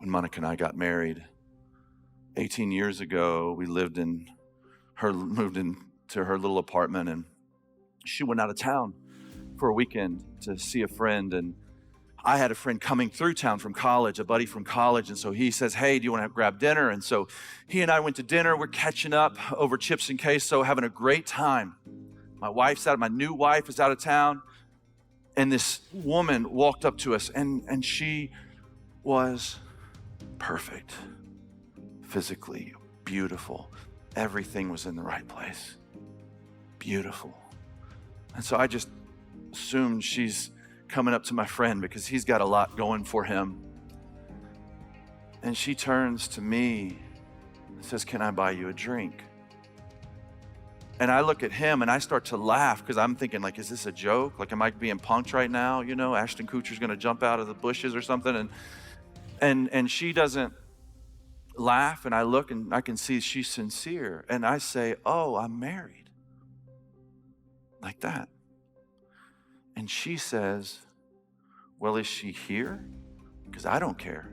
Monica and I got married 18 years ago. We moved into her little apartment, and she went out of town for a weekend to see a friend. And I had a friend coming through town from college, a buddy from college. And so he says, hey, do you want to grab dinner? And so he and I went to dinner. We're catching up over chips and queso, having a great time. My new wife is out of town. And this woman walked up to us, and she was perfect, physically beautiful. Everything was in the right place. Beautiful. And so I just assumed she's coming up to my friend because he's got a lot going for him. And she turns to me and says, can I buy you a drink? And I look at him and I start to laugh because I'm thinking, like, is this a joke? Like, am I being punked right now? You know, Ashton Kutcher's gonna jump out of the bushes or something. And she doesn't laugh, and I look and I can see she's sincere. And I say, oh, I'm married. Like that. And she says, well, is she here? Because I don't care.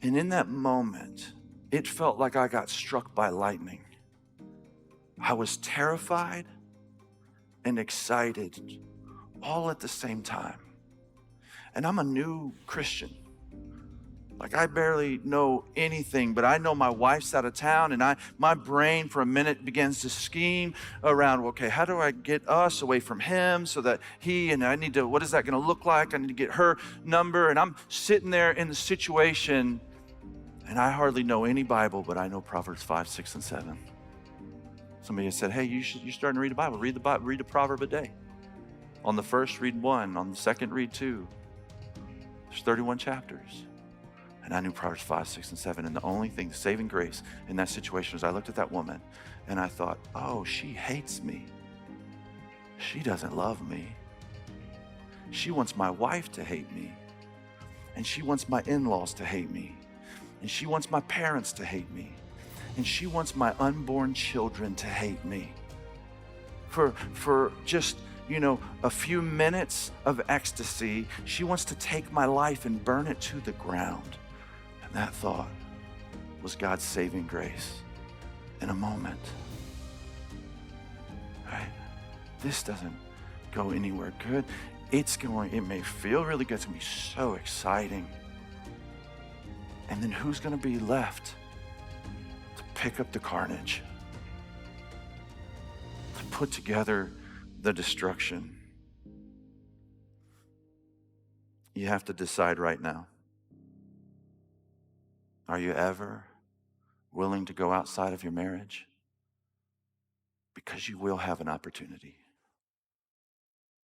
And in that moment, it felt like I got struck by lightning. I was terrified and excited all at the same time. And I'm a new Christian. Like, I barely know anything, but I know my wife's out of town, and my brain for a minute begins to scheme around, okay, how do I get us away from him so that what is that gonna look like? I need to get her number. And I'm sitting there in the situation, and I hardly know any Bible, but I know Proverbs 5, 6, and 7. Somebody has said, hey, you're starting to read the Bible. Read a proverb a day. On the first, read 1. On the second, read 2. There's 31 chapters. And I knew Proverbs 5, 6, and 7. And the only thing, the saving grace in that situation was I looked at that woman and I thought, oh, she hates me. She doesn't love me. She wants my wife to hate me. And she wants my in-laws to hate me. And she wants my parents to hate me. And she wants my unborn children to hate me. For just, a few minutes of ecstasy, she wants to take my life and burn it to the ground. And that thought was God's saving grace in a moment. Right? This doesn't go anywhere good. It may feel really good. It's gonna be so exciting. And then who's gonna be left to pick up the carnage, to put together the destruction? You have to decide right now. Are you ever willing to go outside of your marriage? Because you will have an opportunity.